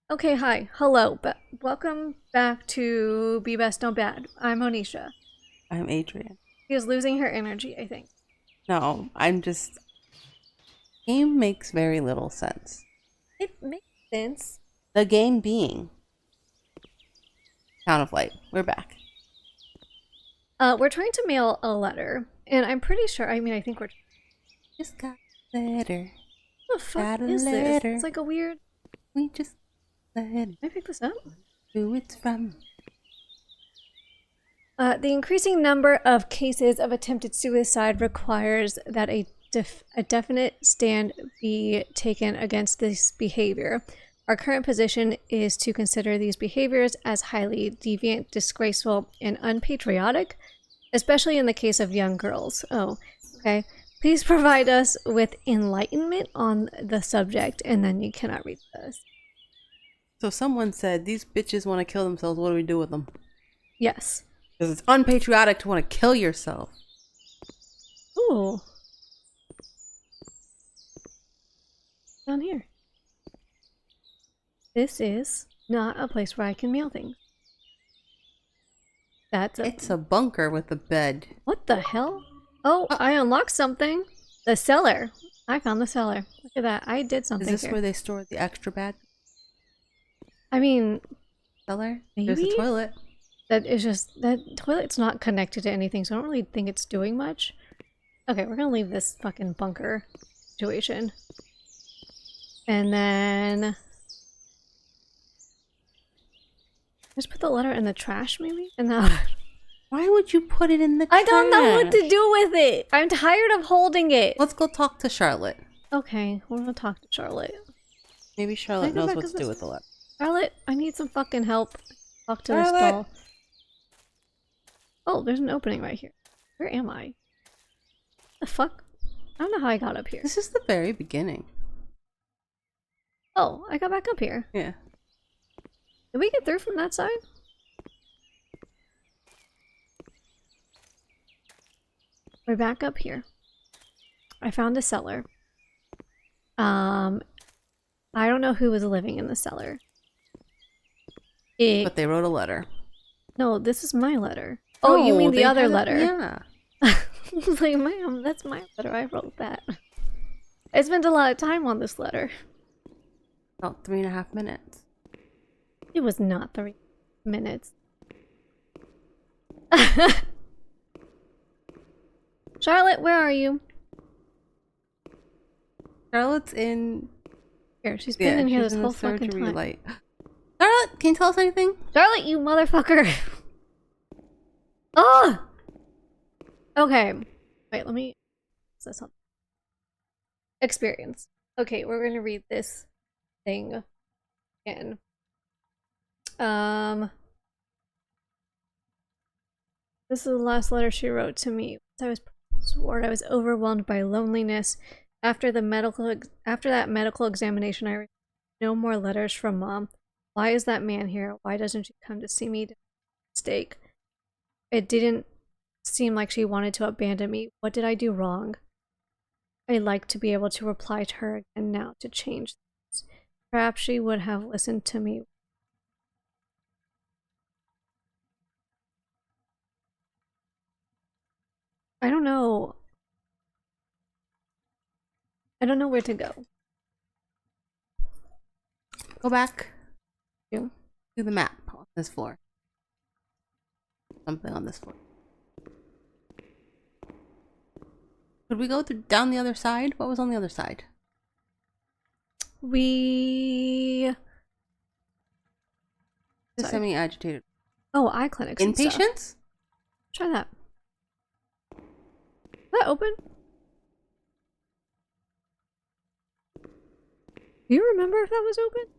Okay, hi. Hello. Welcome back to Be Best Don't Bad. I'm Onisha. I'm Adrian. She is losing her energy, I think. No, I'm just. Game makes very little sense. It makes sense. The game being Town of Light. We're back. We're trying to mail a letter, and I'm pretty sure, I think we're... Just got a letter. What the fuck Got a is this? letter. It's like a weird... We just letter. Can I pick this up? Who it's from. The increasing number of cases of attempted suicide requires that a definite stand be taken against this behavior. Our current position is to consider these behaviors as highly deviant, disgraceful, and unpatriotic, especially in the case of young girls. Oh, okay. Please provide us with enlightenment on the subject, and then you cannot read this. So someone said, these bitches want to kill themselves. What do we do with them? Yes. Because it's unpatriotic to want to kill yourself. Ooh. Down here. This is not a place where I can mail things. It's a bunker with a bed. What the hell? Oh, I unlocked something. The cellar. I found the cellar. Look at that. I did something Is this here. where they store the extra bad? I mean, Cellar? maybe? There's a toilet. That toilet's not connected to anything, so I don't really think it's doing much. Okay, we're gonna leave this fucking bunker situation. And then... just put the letter in the trash, maybe? And that... Why would you put it in the trash? I don't know what to do with it! I'm tired of holding it! Let's go talk to Charlotte. Okay, we're gonna talk to Charlotte. Maybe Charlotte knows what to do with the letter. Charlotte, I need some fucking help. Talk to Charlotte! this doll. Oh, there's an opening right here. Where am I? The fuck? I don't know how I got up here. This is the very beginning. Oh, I got back up here. Yeah. Did we get through from that side? We're back up here. I found a cellar. I don't know who was living in the cellar. But they wrote a letter. No, this is my letter. Oh, you mean the other letter? Yeah. I was like, ma'am, that's my letter. I wrote that. I spent a lot of time on this letter. About 3.5 minutes. It was not 3 minutes. Charlotte, where are you? Charlotte's in... Here, she's been in here this whole fucking time. Light. Charlotte, can you tell us anything? Charlotte, you motherfucker! Oh! Okay. Wait, let me... say something. Experience. Okay, we're gonna read this thing again. This is the last letter she wrote to me. I was bored. I was overwhelmed by loneliness. After that medical examination, I received no more letters from Mom. Why is that man here? Why doesn't she come to see me? Mistake. It didn't seem like she wanted to abandon me. What did I do wrong? I'd like to be able to reply to her again now to change things. Perhaps she would have listened to me. I don't know. I don't know where to go. Go back. Yeah. To the map on this floor. Something on this floor. Could we go down the other side? What was on the other side? The Semi-agitated. Oh, eye clinics. Inpatients? Try that. Is that open? Do you remember if that was open?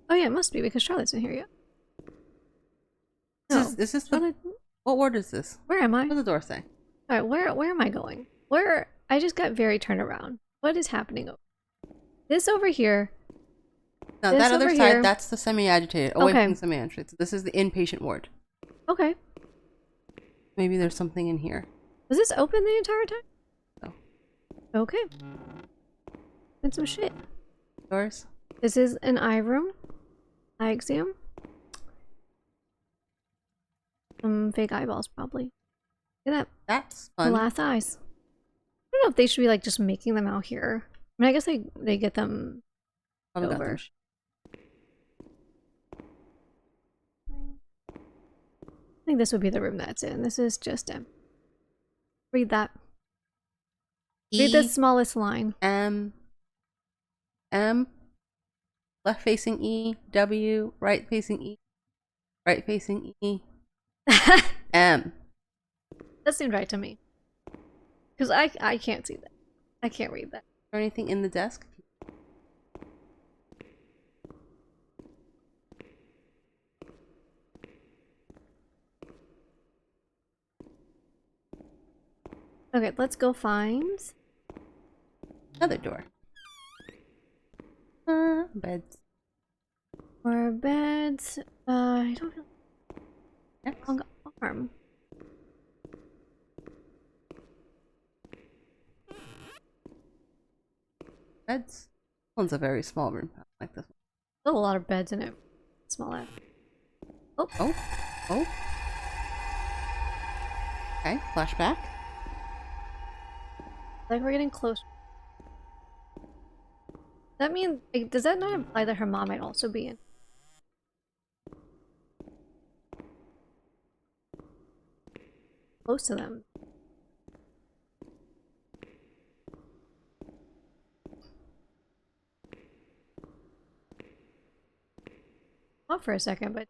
Oh yeah, it must be because Charlotte's in here yet. Is this what word is this? Where am I? What does the door say? Alright, where am I going? I just got very turned around. What is happening over this over here? No, this that other over side, here. that's the semi-agitated. Away Okay. from the semi-agitated. So this is the inpatient ward. Okay. Maybe there's something in here. Was this open the entire time? No. Okay. And some shit. Doors? This is an eye room. eye exam. Some fake eyeballs, probably. Look at that. That's fun. Glass eyes. I don't know if they should be like just making them out here. I mean, I guess they get them Probably got over. them. I think this would be the room that's in. This is just read that. Read the smallest line. M, left facing E, W, right facing E, right facing E, M. That seemed right to me. Because I can't see that. I can't read that. Is there anything in the desk? Okay, let's go find Another door. Beds. more beds. I don't feel Next. long arm. Beds. This one's a very small room. I like this one. There's a lot of beds in it. Small ass. Oh, Oh. Okay, flashback. like we're getting close. That mean, like, does that not imply that her mom might also be in? Close to them. Not for a second, but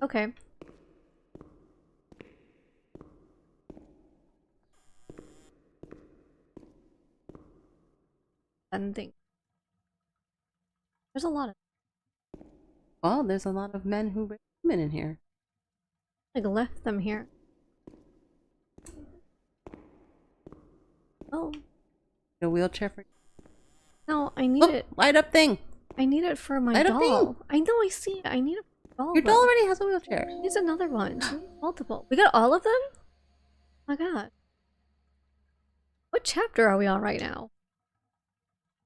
okay. Fun thing. There's a lot of Well, there's a lot of men who rape women in here. like left them here. Oh A wheelchair for no, I need it. light up thing. I need it for my Light up doll. I know, I see it. I need it for my doll. Your though. doll already has a wheelchair. She needs another one. She needs multiple. We got all of them? Oh my god. What chapter are we on right now?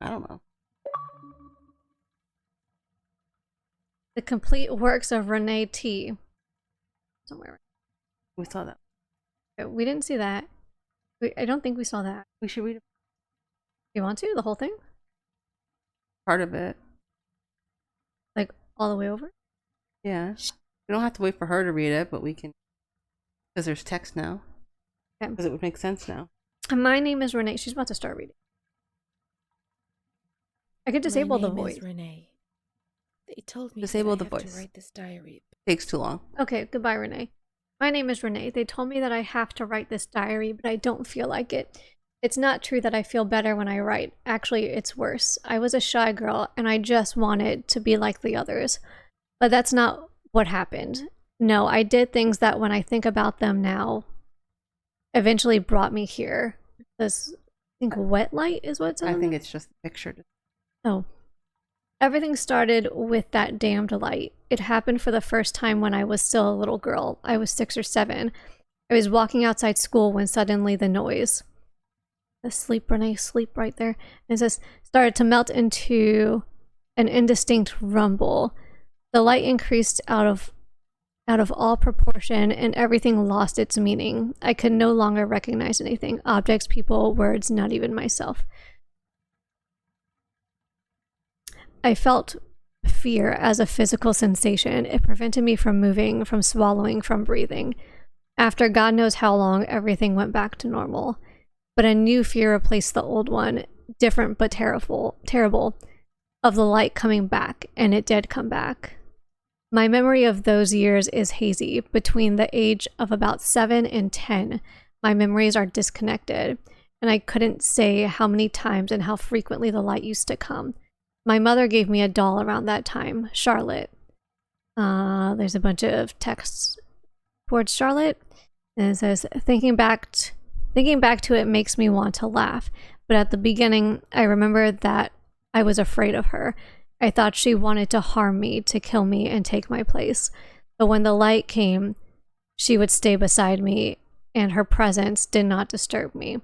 I don't know. The complete works of Renee T. Somewhere. We saw that. Okay, we didn't see that. I don't think we saw that. We should read You want to? The whole thing? part of it. Like all the way over? Yeah. We don't have to wait for her to read it, but we can. Because there's text now. Okay. Because it would make sense now. My name is Renee. She's about to start reading. I could disable the My name voice. is Renee. They told me Disable that the I have voice. to write this diary. Takes too long. Okay, goodbye, Renee. My name is Renee. They told me that I have to write this diary, but I don't feel like it. It's not true that I feel better when I write. Actually, it's worse. I was a shy girl, and I just wanted to be like the others. But that's not what happened. No, I did things that, when I think about them now, eventually brought me here. This, I think, wet light is what it says. I on think there? it's just a picture. Oh. Everything started with that damned light. It happened for the first time when I was still a little girl. I was 6 or 7. I was walking outside school when suddenly the noise. Sleep, Renee, sleep right there. And it says, started to melt into an indistinct rumble. The light increased out of all proportion, and everything lost its meaning. I could no longer recognize anything. Objects, people, words, not even myself. I felt fear as a physical sensation. It prevented me from moving, from swallowing, from breathing. After God knows how long, everything went back to normal. But a new fear replaced the old one, different but terrible, of the light coming back, and it did come back. My memory of those years is hazy. Between the age of about 7 and 10, my memories are disconnected, and I couldn't say how many times and how frequently the light used to come. My mother gave me a doll around that time, Charlotte. There's a bunch of texts towards Charlotte, and it says, thinking back to it makes me want to laugh. But at the beginning, I remember that I was afraid of her. I thought she wanted to harm me, to kill me, and take my place. But when the light came, she would stay beside me and her presence did not disturb me.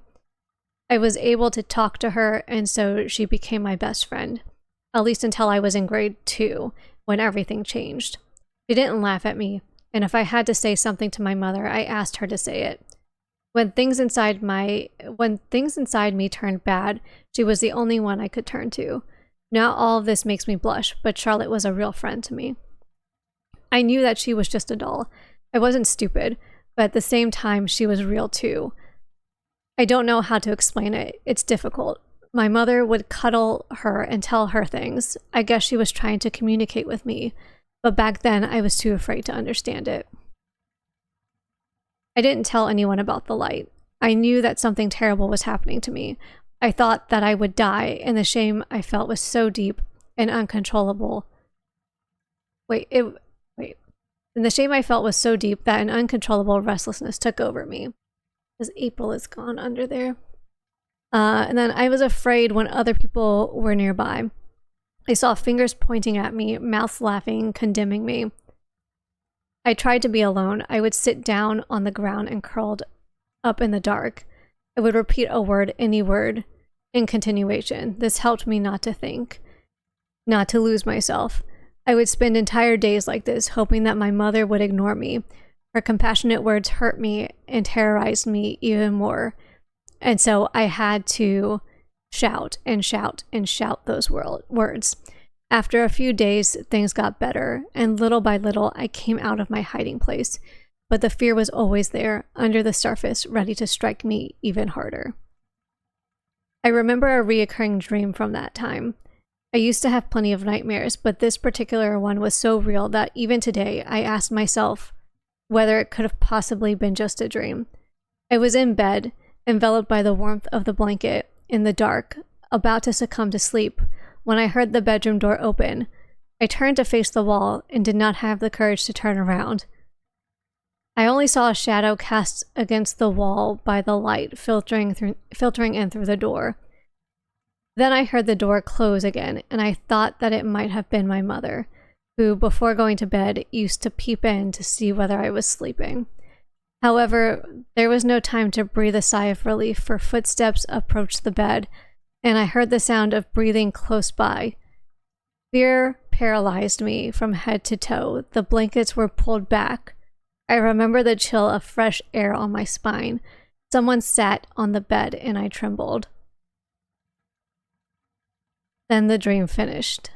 I was able to talk to her, and so she became my best friend, at least until I was in grade 2, when everything changed. She didn't laugh at me, and if I had to say something to my mother, I asked her to say it. When things inside me turned bad, she was the only one I could turn to. Now all of this makes me blush, but Charlotte was a real friend to me. I knew that she was just a doll. I wasn't stupid, but at the same time, she was real too. I don't know how to explain it. It's difficult. My mother would cuddle her and tell her things. I guess she was trying to communicate with me, but back then I was too afraid to understand it. I didn't tell anyone about the light. I knew that something terrible was happening to me. I thought that I would die, and the shame I felt was so deep and uncontrollable. And the shame I felt was so deep that an uncontrollable restlessness took over me. Because April is gone under there. And then I was afraid when other people were nearby. I saw fingers pointing at me, mouths laughing, condemning me. I tried to be alone. I would sit down on the ground and curled up in the dark. I would repeat a word, any word, in continuation. This helped me not to think, not to lose myself. I would spend entire days like this, hoping that my mother would ignore me. Her compassionate words hurt me and terrorized me even more. And so I had to shout and shout and shout those words. After a few days, things got better, and little by little, I came out of my hiding place. But the fear was always there, under the surface, ready to strike me even harder. I remember a reoccurring dream from that time. I used to have plenty of nightmares, but this particular one was so real that even today, I asked myself whether it could have possibly been just a dream. I was in bed, enveloped by the warmth of the blanket, in the dark, about to succumb to sleep, when I heard the bedroom door open. I turned to face the wall and did not have the courage to turn around. I only saw a shadow cast against the wall by the light filtering in through the door. Then I heard the door close again, and I thought that it might have been my mother, who, before going to bed, used to peep in to see whether I was sleeping. However, there was no time to breathe a sigh of relief, for footsteps approached the bed, and I heard the sound of breathing close by. Fear paralyzed me from head to toe. The blankets were pulled back. I remember the chill of fresh air on my spine. Someone sat on the bed, and I trembled. Then the dream finished.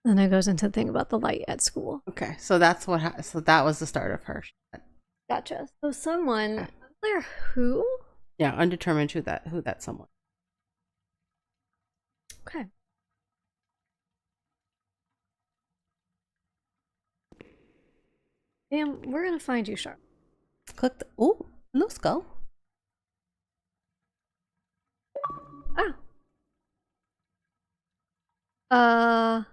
Then it goes into the thing about the light at school. Okay, so that's what. So that was the start of her. Gotcha. So someone, Claire, who? Yeah, undetermined who that someone. Okay. And we're gonna find you, Sharp. Click the. Oh, let's go. Oh.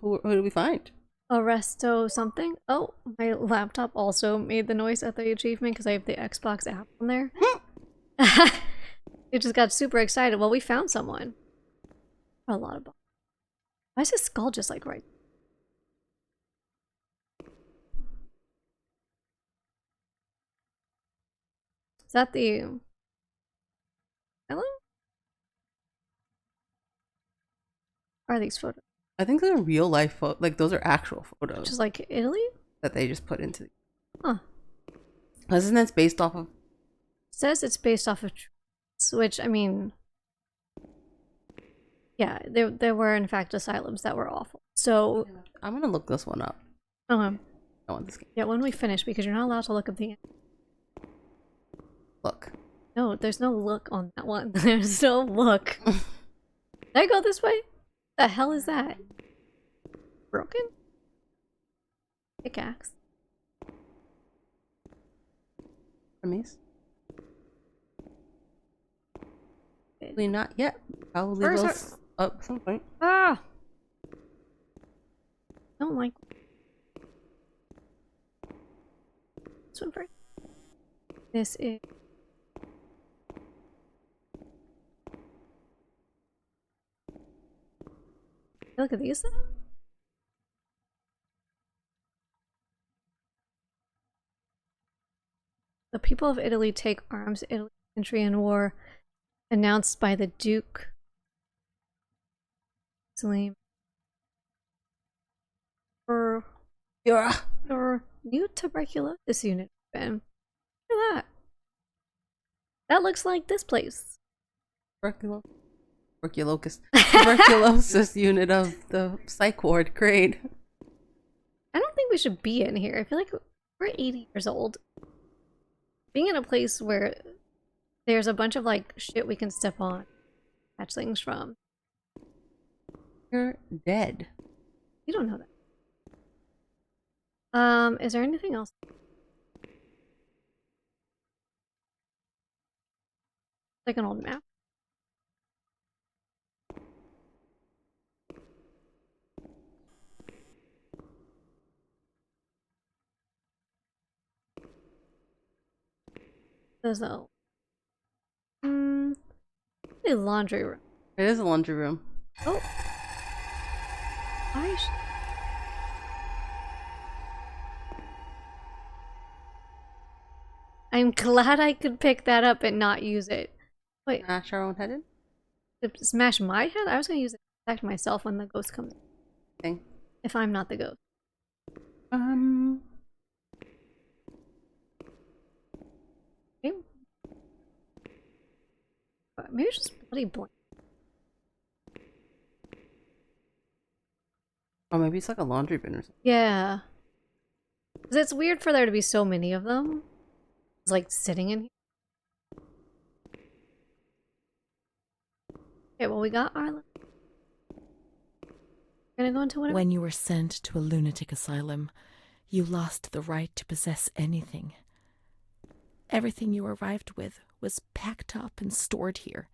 Who did we find? Arresto something. Oh, my laptop also made the noise at the achievement because I have the Xbox app on there. It just got super excited. Well, we found someone. A lot of. Why is his skull just like right? Is that the? Hello? Are these photos? I think they're real life photos. Like those are actual photos. Just like Italy? That they just put into. Huh. Isn't that based off of? Says it's based off of, which I mean, yeah, there were in fact asylums that were awful. So I'm gonna look this one up. I want this game. Yeah, when we finish, because you're not allowed to look up the. Look. No, there's no look on that one. There's no look. Did I go this way? The hell is that? Broken? Pickaxe. Enemies? Probably not yet. Probably will at some point. Ah! Don't like this one first. This is. Look at these. The people of Italy take arms. Italy's entry in war announced by the Duke. Salim. For your new tuberculosis unit. Ben. Look at that. That looks like this place. Tuberculosis unit of the psych ward. Great. I don't think we should be in here. I feel like we're 80 years old. Being in a place where there's a bunch of like shit we can step on, catch things from. You're dead. You don't know that. Is there anything else? Like an old map? There's a the laundry room. It is a laundry room. Oh, I'm glad I could pick that up and not use it. Wait, Smash our own head in? to smash my head? I was gonna use it to protect myself when the ghost comes. Thing. If I'm not the ghost. Maybe, maybe it's just bloody blank. Oh, maybe it's like a laundry bin or something. Yeah. Because it's weird for there to be so many of them. It's like sitting in here. Okay, well, we got our. Gonna go into whatever. When you were sent to a lunatic asylum, you lost the right to possess anything. Everything you arrived with was packed up and stored here,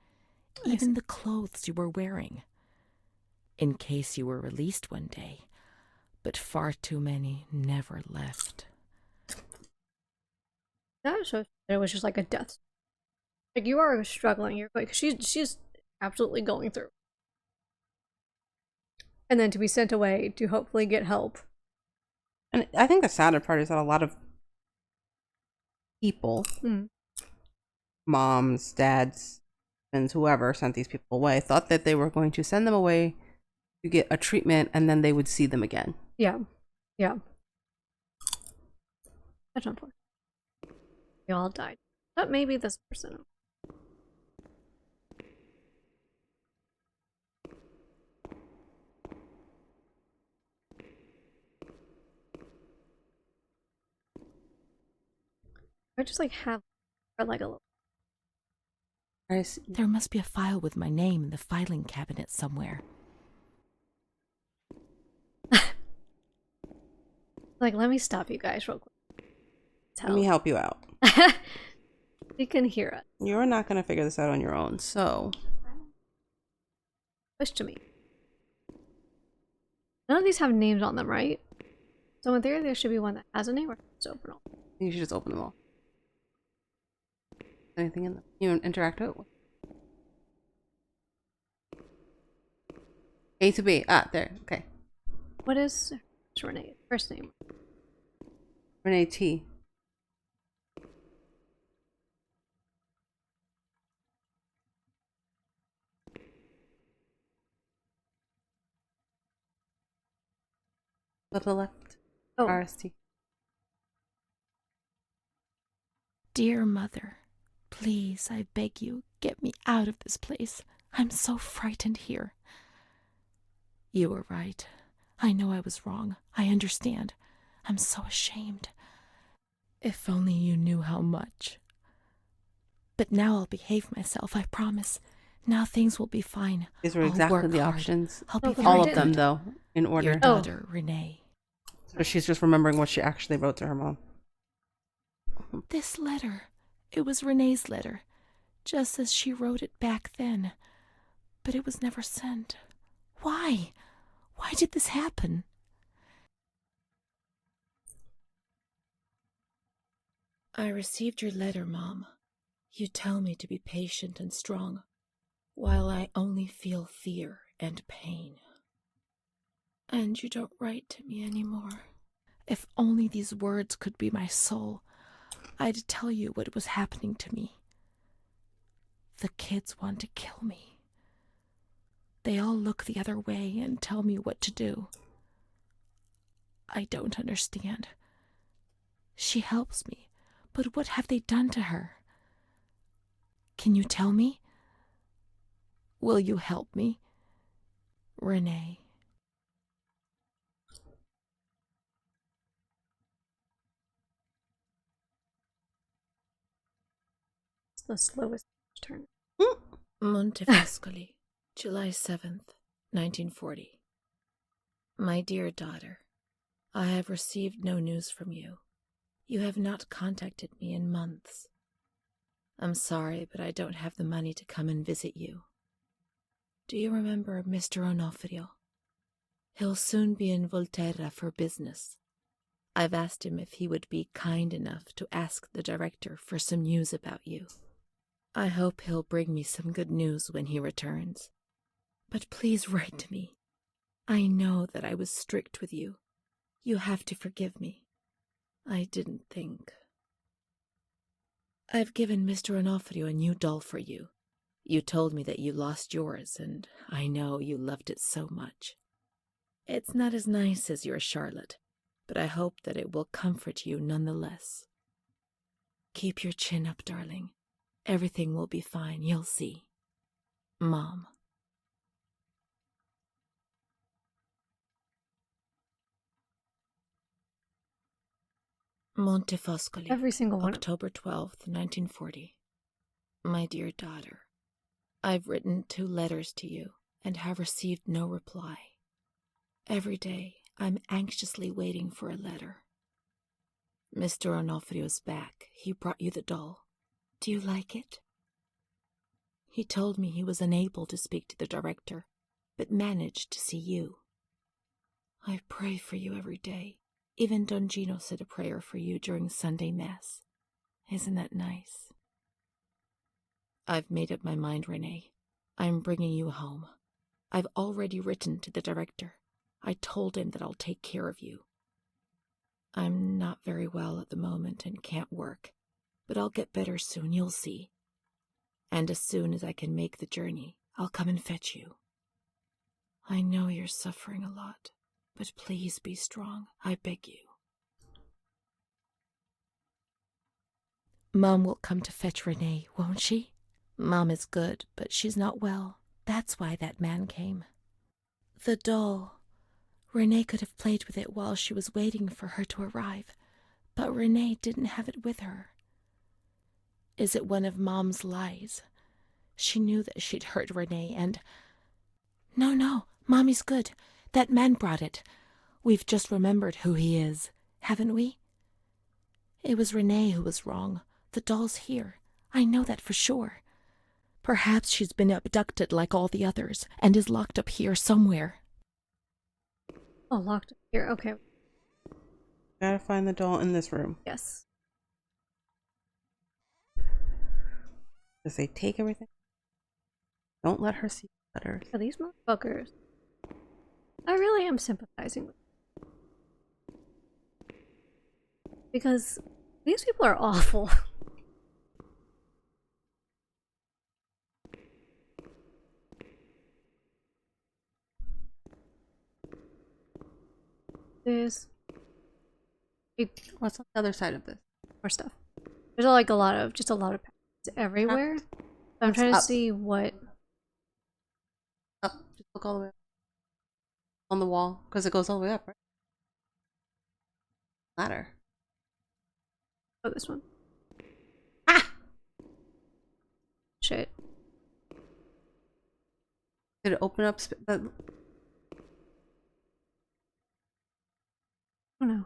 even the clothes you were wearing. In case you were released one day, but far too many never left. That shows that it was just like a death. Like you are struggling. You're like she's absolutely going through. And then to be sent away to hopefully get help. And I think the sadder part is that a lot of people, moms, dads, and whoever sent these people away, thought that they were going to send them away to get a treatment and then they would see them again. Yeah. Yeah. That's unfortunate. We all died. But maybe this person. Or just like have or like a little. There must be a file with my name in the filing cabinet somewhere. Like, let me stop you guys real quick. Let me help you out. You can hear it. You're not going to figure this out on your own, so. Push to me. None of these have names on them, right? So in theory, there should be one that has a name or just open all. You should just open them all. Anything in them you interact with? A to B. Ah, there. Okay. What is Renee? First name. Renee T. To the left. Oh. RST. Dear Mother, please, I beg you, get me out of this place. I'm so frightened here. You were right. I know I was wrong. I understand. I'm so ashamed. If only you knew how much. But now I'll behave myself, I promise. Now things will be fine. These were I'll exactly work the hard. options. I'll be All very of them, good. though, in order. Your daughter, Renee. So she's just remembering what she actually wrote to her mom. This letter. It was Renee's letter. Just as she wrote it back then. But it was never sent. Why? Why did this happen? I received your letter, Mom. You tell me to be patient and strong, while I only feel fear and pain. And you don't write to me anymore. If only these words could be my soul, I'd tell you what was happening to me. The kids want to kill me. They all look the other way and tell me what to do. I don't understand. She helps me, but what have they done to her? Can you tell me? Will you help me? Renee. It's the slowest turn. Montefoscoli, July 7th, 1940. My dear daughter, I have received no news from you. You have not contacted me in months. I'm sorry, but I don't have the money to come and visit you. Do you remember Mr. Onofrio? He'll soon be in Volterra for business. I've asked him if he would be kind enough to ask the director for some news about you. I hope he'll bring me some good news when he returns. But please write to me. I know that I was strict with you. You have to forgive me. I didn't think. I've given Mr. Onofrio a new doll for you. You told me that you lost yours, and I know you loved it so much. It's not as nice as your Charlotte, but I hope that it will comfort you nonetheless. Keep your chin up, darling. Everything will be fine, you'll see. Mom. Montefoscoli, Every single one. October 12th, 1940. My dear daughter, I've written 2 letters to you and have received no reply. Every day, I'm anxiously waiting for a letter. Mr. Onofrio's back. He brought you the doll. Do you like it? He told me he was unable to speak to the director, but managed to see you. I pray for you every day. Even Don Gino said a prayer for you during Sunday Mass. Isn't that nice? I've made up my mind, Renee. I'm bringing you home. I've already written to the director. I told him that I'll take care of you. I'm not very well at the moment and can't work, but I'll get better soon, you'll see. And as soon as I can make the journey, I'll come and fetch you. I know you're suffering a lot, but please be strong, I beg you. Mom will come to fetch Renee, won't she? Mom is good, but she's not well. That's why that man came. The doll. Renee could have played with it while she was waiting for her to arrive, but Renee didn't have it with her. Is it one of Mom's lies? She knew that she'd hurt Renee and... No, Mommy's good. That man brought it. We've just remembered who he is, haven't we? It was Renee who was wrong. The doll's here. I know that for sure. Perhaps she's been abducted like all the others and is locked up here somewhere. Oh, locked here. Okay. Gotta find the doll in this room. Yes. Does they take everything? Don't let her see letters. Are these motherfuckers? I really am sympathizing with them. Because these people are awful. There's What's on the other side of this? more stuff. There's like a lot of packages everywhere. So I'm trying to Up. see what. Up. Just look all the way up. On the wall, because it goes all the way up, right? Ladder. Oh, this one. Ah! Shit. Did it open up? Oh no.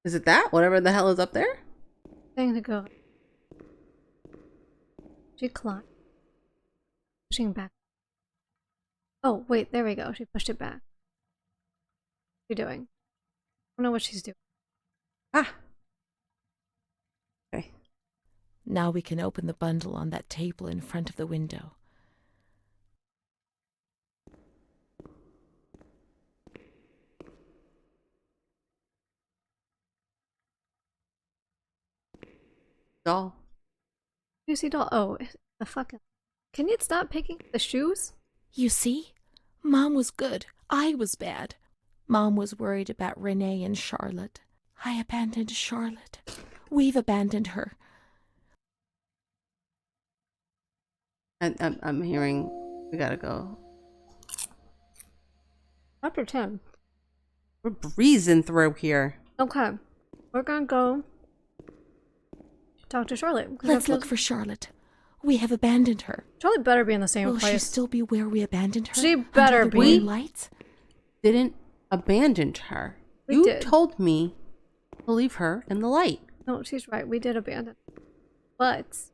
Is it that? Whatever the hell is up there? Thing to go. She climbed. Pushing back. Oh, wait, there we go. She pushed it back. What's she doing? I don't know what she's doing. Ah! Okay. Now we can open the bundle on that table in front of the window. Doll. Lucy doll. Oh, the fucking. Can you stop picking the shoes? You see? Mom was good. I was bad. Mom was worried about Renee and Charlotte. I abandoned Charlotte. We've abandoned her. I'm hearing we gotta go. Chapter 10. We're breezing through here. Okay. We're gonna go talk to Charlotte. 'Cause Let's look for Charlotte. We have abandoned her. Charlotte better be in the same Will she place. still be where we abandoned her? She better Under the be. green lights? Didn't abandon her. We You did. told me to leave her in the light. No, she's right. We did abandon. But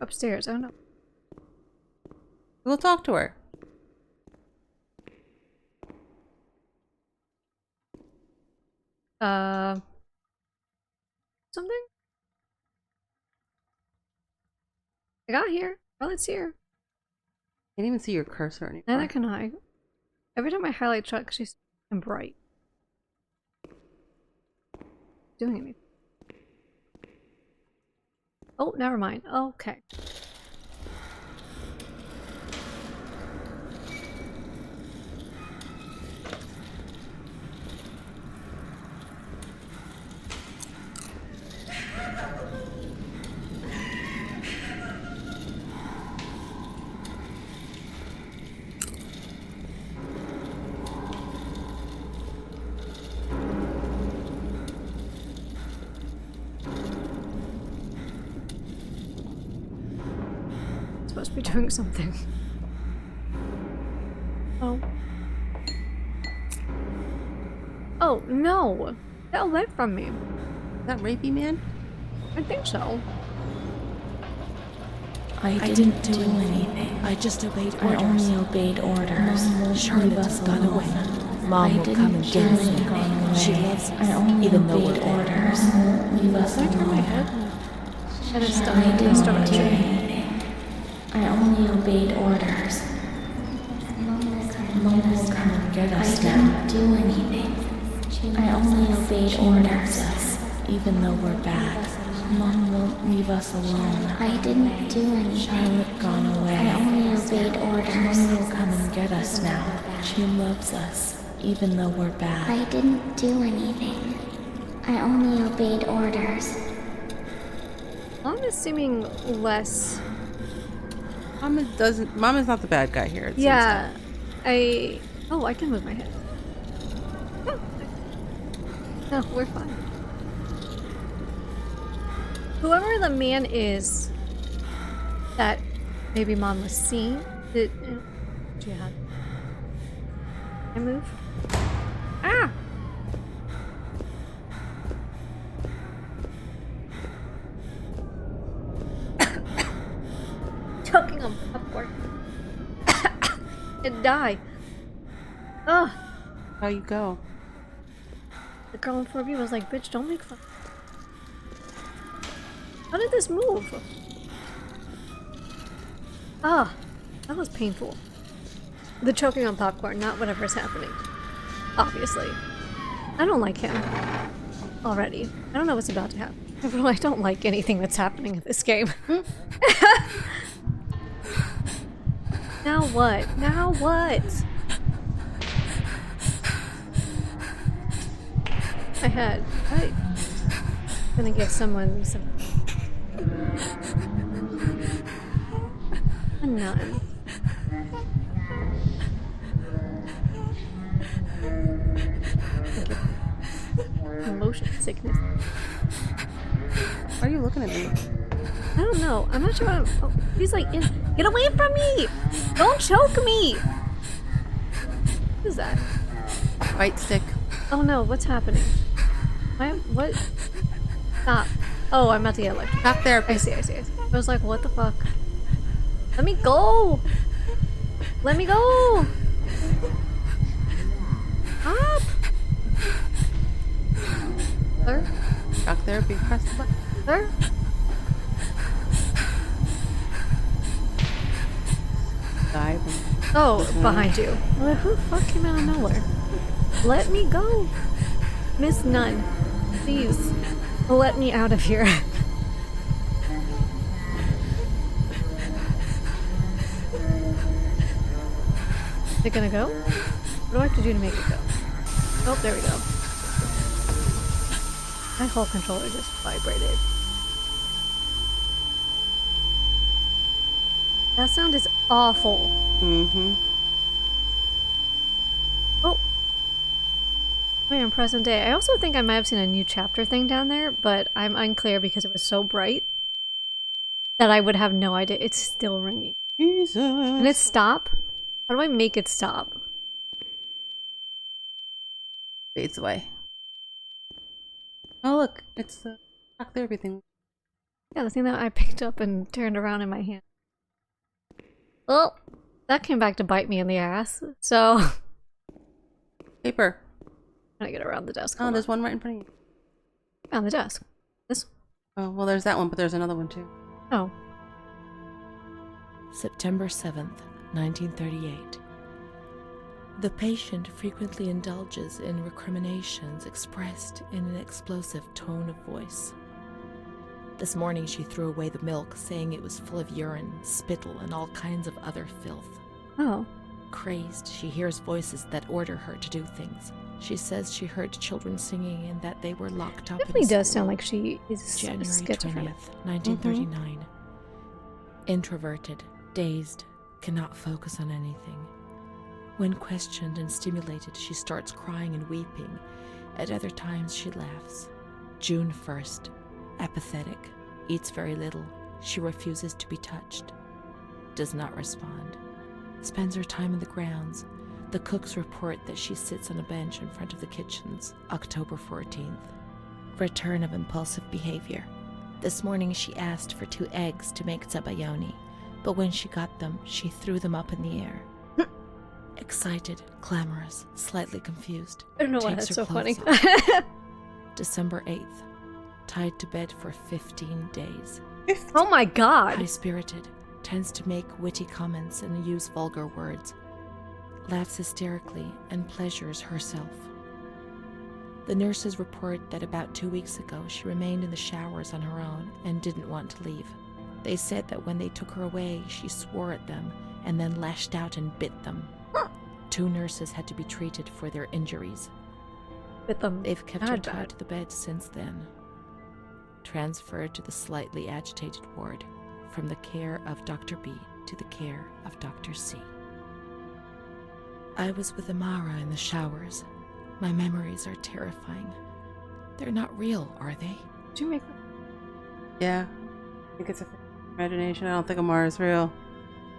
upstairs. I don't know. We'll talk to her. Something? I got here. Charlotte's here. Can't even see your cursor anymore. Neither can I. Every time I highlight Chuck, she's bright. Doing anything. Oh, never mind. Okay. Supposed to be doing something. Oh. Oh, no! Get away from me. Is that Rapey Man? I think so. I didn't do anything. I just obeyed orders. I only obeyed orders. Charlotte's gone away. Mom will come and get us. She loves I us, only even though we're obeyed dead. orders. Leave us Can I turn my alone. head? And it's done. I didn't Start do shooting. anything. I only obeyed orders. Mom will come and get us now. I didn't do anything. I only obeyed orders. Even though we're bad. Mom won't leave us alone. I didn't do anything. Charlotte gone away. I only obeyed orders. Mom will come and get us now. She loves us, even though we're bad. I didn't do anything. I only obeyed orders. Mom is seeming less. Mom is not the bad guy here. It seems Yeah. Oh, I can move my head. Oh. No, we're fine. Whoever the man is that maybe Mom was seeing, did you have? I move? Ah! Choking on popcorn. And die. Ugh. How you go? The girl in 4B was like, bitch, don't make fun. How did this move? Ah, that was painful. The choking on popcorn, not whatever's happening. Obviously. I don't like him. Already. I don't know what's about to happen. I don't like anything that's happening in this game. Now what? Now what? I'm gonna give someone some. A nun. Motion sickness. Why are you looking at me? I don't know. I'm not sure what I'm. Oh, he's like, get away from me! Don't choke me! What is that? Fight stick. Oh no, what's happening? What? Stop. Oh, I'm about to get electrocuted. Talk therapy. I see. I was like, what the fuck? Let me go! Let me go! Stop! Sir? Talk therapy. Press the button. Sir? Dive. Oh, behind you. Well, who the fuck came out of nowhere? Let me go! Miss Nun. Please. Let me out of here. Is it gonna go? What do I have to do to make it go? Oh, there we go. My whole controller just vibrated. That sound is awful. Mm-hmm. Oh. We're in present day. I also think I might have seen a new chapter thing down there, but I'm unclear because it was so bright that I would have no idea. It's still ringing. Jesus. Can it stop? How do I make it stop? Fades away. Oh look, it's the talk therapy thing. Yeah, the thing that I picked up and turned around in my hand. Well, that came back to bite me in the ass. So Paper. I'm gonna get around the desk. Oh, Hold there's on. one right in front of you. On the desk. This? Oh, well, there's that one, but there's another one too. Oh. September 7th, 1938. The patient frequently indulges in recriminations expressed in an explosive tone of voice. This morning she threw away the milk, saying it was full of urine, spittle, and all kinds of other filth. Oh. Crazed, she hears voices that order her to do things. She says she heard children singing and that they were locked up Definitely in a does school. sound like she is January schizophrenic. 20th, 1939. Introverted, dazed, cannot focus on anything. When questioned and stimulated, she starts crying and weeping. At other times, she laughs. June 1st. Apathetic. Eats very little. She refuses to be touched. Does not respond. Spends her time in the grounds. The cooks report that she sits on a bench in front of the kitchens. October 14th. Return of impulsive behavior. This morning she asked for 2 eggs to make zabayoni, but when she got them, she threw them up in the air. Excited, clamorous, slightly confused. I don't know why takes that's her so funny. clothes off. December 8th. Tied to bed for 15 days. Oh my god! High-spirited, tends to make witty comments and use vulgar words. Laughs hysterically and pleasures herself. The nurses report that about 2 weeks ago she remained in the showers on her own and didn't want to leave. They said that when they took her away, she swore at them and then lashed out and bit them. 2 nurses had to be treated for their injuries. With them. They've kept her Bad, tied bad. to the bed since then. Transferred to the slightly agitated ward, from the care of Dr. B to the care of Dr. C. I was with Amara in the showers. My memories are terrifying. They're not real, are they? Did you make Yeah. I think it's a imagination. I don't think Amara's real.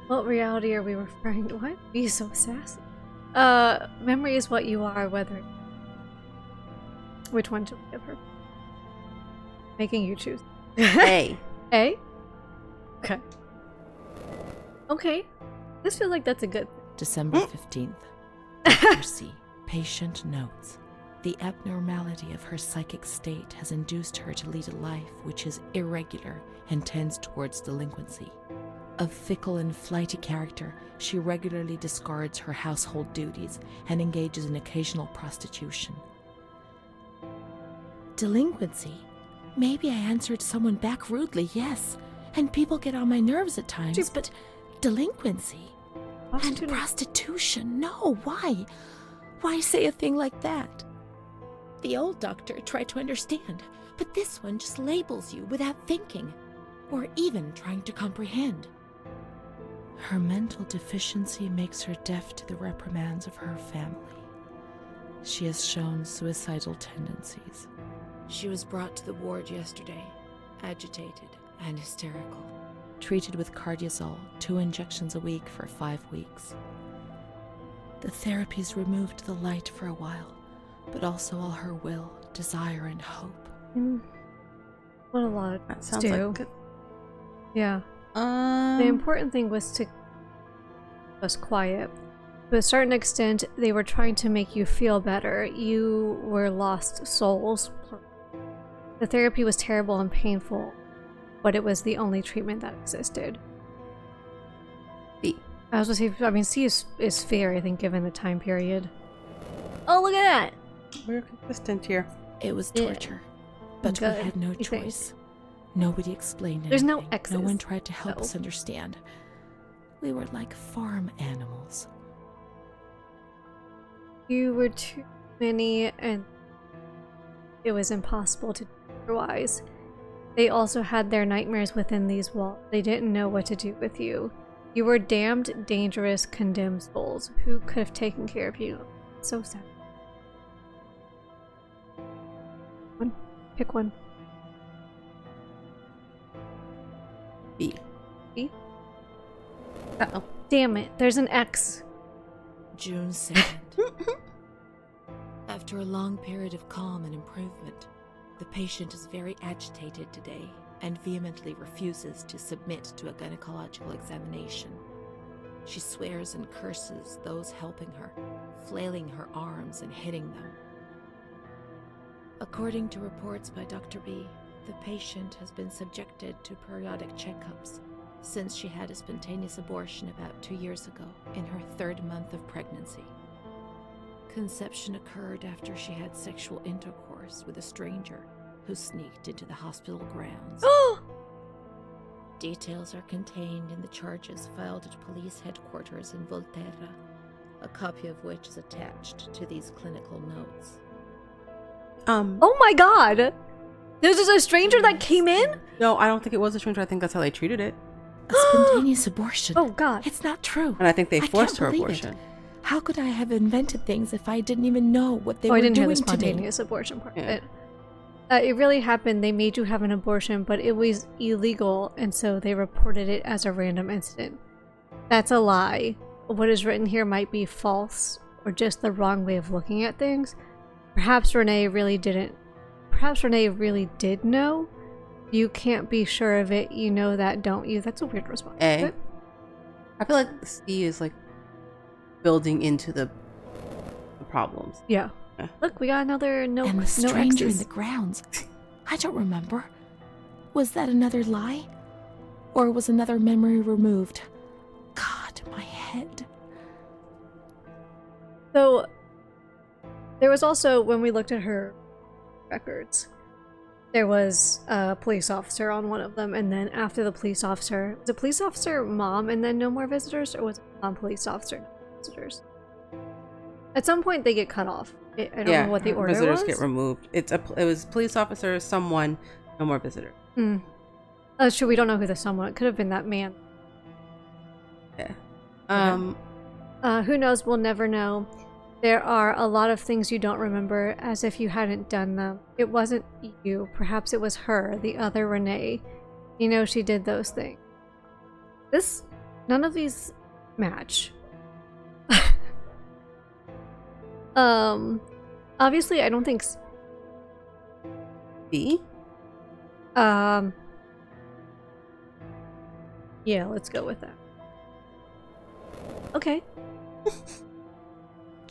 what reality are we referring to? Why are you so sassy? Memory is what you are, whether. Which one should we give her? Making you choose. Hey. A? Okay. Okay. This feels like that's a good December 15th. Dr. C. Patient notes. The abnormality of her psychic state has induced her to lead a life which is irregular and tends towards delinquency. Of fickle and flighty character, she regularly discards her household duties and engages in occasional prostitution. Delinquency? Maybe I answered someone back rudely, yes, and people get on my nerves at times, but delinquency? And prostitute. prostitution? No, why? Why say a thing like that? The old doctor tried to understand, but this one just labels you without thinking, or even trying to comprehend. Her mental deficiency makes her deaf to the reprimands of her family. She has shown suicidal tendencies. She was brought to the ward yesterday, agitated and hysterical. Treated with cardiazol, 2 injections a week for 5 weeks. The therapies removed the light for a while, but also all her will, desire, and hope. What a lot That sounds do. like good. Yeah. The important thing was to was quiet. To a certain extent, they were trying to make you feel better. You were lost souls. The therapy was terrible and painful, but it was the only treatment that existed. B. I was gonna say, I mean, C is fair, I think, given the time period. Oh, look at that! We're consistent here. It was Yeah. torture. But good, we had no you think? choice. Nobody explained anything. There's no X's, No one tried to help though. us understand. We were like farm animals. You were too many, and it was impossible to do otherwise. They also had their nightmares within these walls. They didn't know what to do with you. You were damned, dangerous, condemned souls. Who could have taken care of you? So sad. One. Pick one. B. B? Uh-oh. Damn it, there's an X. June 2nd. After a long period of calm and improvement, the patient is very agitated today and vehemently refuses to submit to a gynecological examination. She swears and curses those helping her, flailing her arms and hitting them. According to reports by Dr. B, the patient has been subjected to periodic checkups since she had a spontaneous abortion about 2 years ago in her 3rd month of pregnancy. Conception occurred after she had sexual intercourse with a stranger who sneaked into the hospital grounds. Details are contained in the charges filed at police headquarters in Volterra, a copy of which is attached to these clinical notes. Oh my god! There's just a stranger that came in? No, I don't think it was a stranger. I think that's how they treated it. A spontaneous abortion. Oh god. It's not true. And I think they I forced her can't believe it. abortion. How could I have invented things if I didn't even know what they I were didn't hear doing the to me? spontaneous abortion part of Yeah. it. It really happened. They made you have an abortion, but it was illegal, and so they reported it as a random incident. That's a lie. What is written here might be false, or just the wrong way of looking at things. Perhaps Renee really did know. You can't be sure of it. You know that, don't you? That's a weird response. A. But- I feel like C is like building into the problems. yeah. Yeah. Look, we got another no And the no stranger in X's. the grounds. I don't remember. Was that another lie? Or was another memory removed? God, my head. So, there was also, when we looked at her records, there was a police officer on one of them, and then after the police officer, was a police officer mom and then no more visitors, or was it mom police officer no more visitors? At some point, they get cut off. I don't know what the order visitors was. get removed. It was police officer, someone, no more visitor. That's true, we don't know who the someone, it could have been that man. Yeah. Who knows, we'll never know. There are a lot of things you don't remember, as if you hadn't done them. It wasn't you, perhaps it was her, the other Renee. You know she did those things. None of these match. Obviously I don't think B? yeah, let's go with that. Okay.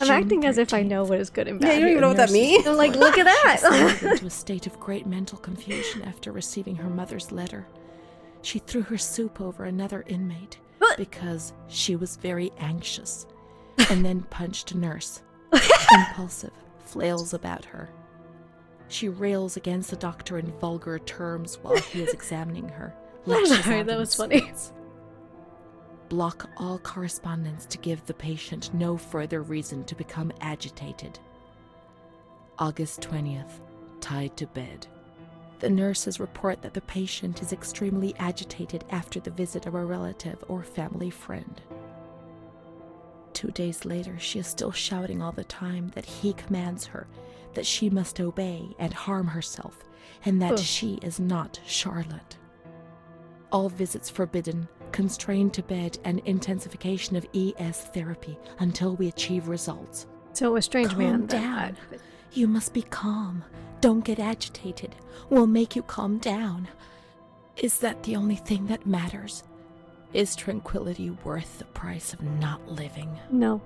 I'm June acting as if I 13th. know what is good and bad. Yeah, you don't here. even know what that means. I'm like, look at that! She settled into a state of great mental confusion after receiving her mother's letter. She threw her soup over another inmate because she was very anxious, and then punched a nurse. Impulsive, flails about her. She rails against the doctor in vulgar terms while he is examining her. Lashes sorry, out that in was funny. sweats. Block all correspondence to give the patient no further reason to become agitated. August 20th, tied to bed. The nurses report that the patient is extremely agitated after the visit of a relative or family friend. 2 days later, she is still shouting all the time that he commands her, that she must obey and harm herself, and that Ugh. she is not Charlotte. All visits forbidden, constrained to bed, and intensification of ES therapy until we achieve results. So a strange man. Calm then down. had- You must be calm. Don't get agitated. We'll make you calm down. Is that the only thing that matters? Is tranquility worth the price of not living? No.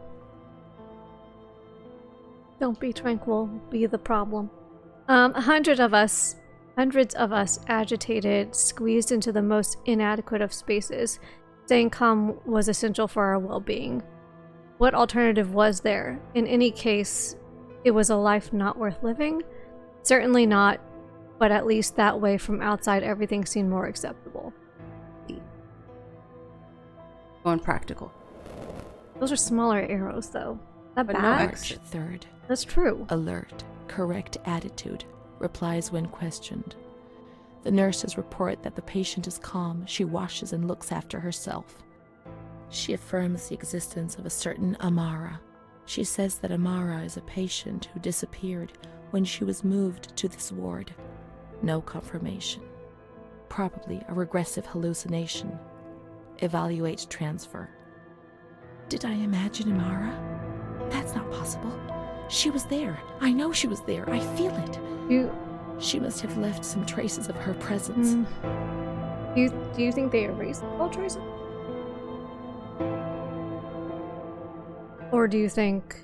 Don't be tranquil, be the problem. Hundreds of us agitated, squeezed into the most inadequate of spaces. Staying calm was essential for our well-being. What alternative was there? In any case, it was a life not worth living. Certainly not but at least that way from outside everything seemed more acceptable. Going practical. Those are smaller arrows, though. That But no bad? extra. Third, That's true. alert, correct attitude, replies when questioned. The nurses report that the patient is calm. She washes and looks after herself. She affirms the existence of a certain Amara. She says that Amara is a patient who disappeared when she was moved to this ward. No confirmation. Probably a regressive hallucination. Evaluate transfer. Did I imagine Amara? That's not possible. She was there. I know she was there. I feel it. You, She must have left some traces of her presence. do you think they erased all traces? Or do you think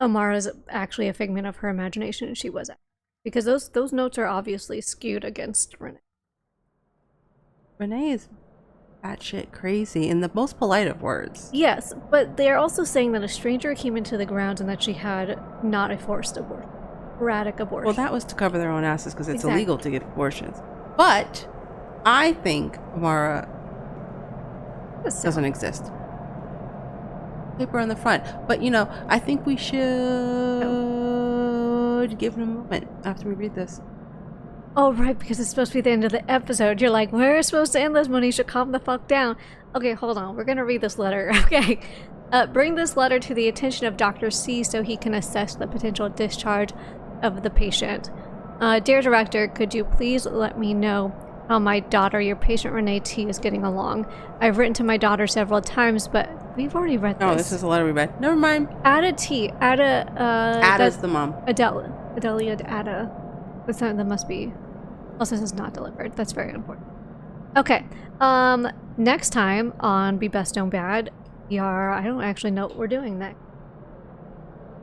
Amara's actually a figment of her imagination and she was? Because those notes are obviously skewed against Renee. Renee is batshit crazy in the most polite of words. Yes, but they are also saying that a stranger came into the grounds and that she had not a forced abortion. Sporadic abortion. Well, that was to cover their own asses because it's Exactly. illegal to give abortions. But I think Amara That's doesn't exist. Paper on the front. But, you know, I think we should give it a moment after we read this. Oh, right, because it's supposed to be the end of the episode. You're like, we're supposed to end this, Monisha. Calm the fuck down. Okay, hold on. We're going to read this letter. Okay. Bring this letter to the attention of Dr. C so he can assess the potential discharge of the patient. Dear Director, could you please let me know how my daughter, your patient Renee T, is getting along? I've written to my daughter several times, but we've already read this. Oh, this is a letter we read. Never mind. Ada T. Ada, Ada's the mom. Adelia Ada. That must be. Also, this is not delivered. That's very important. Okay. Next time on Be Best Known Bad, I don't actually know what we're doing next.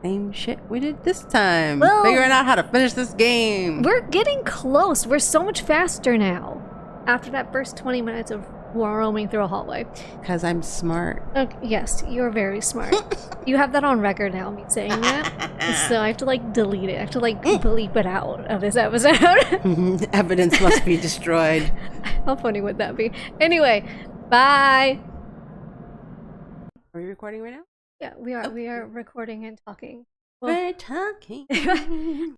Same shit we did this time. Well- Figuring out how to finish this game. We're getting close. We're so much faster now. After that first 20 minutes of roaming through a hallway. Because I'm smart. Okay, yes, you're very smart. You have that on record now, me saying that. So I have to like delete it. I have to like bleep it out of this episode. Evidence must be destroyed. How funny would that be? Anyway, bye. Are we recording right now? Yeah, we are recording and talking. We're talking.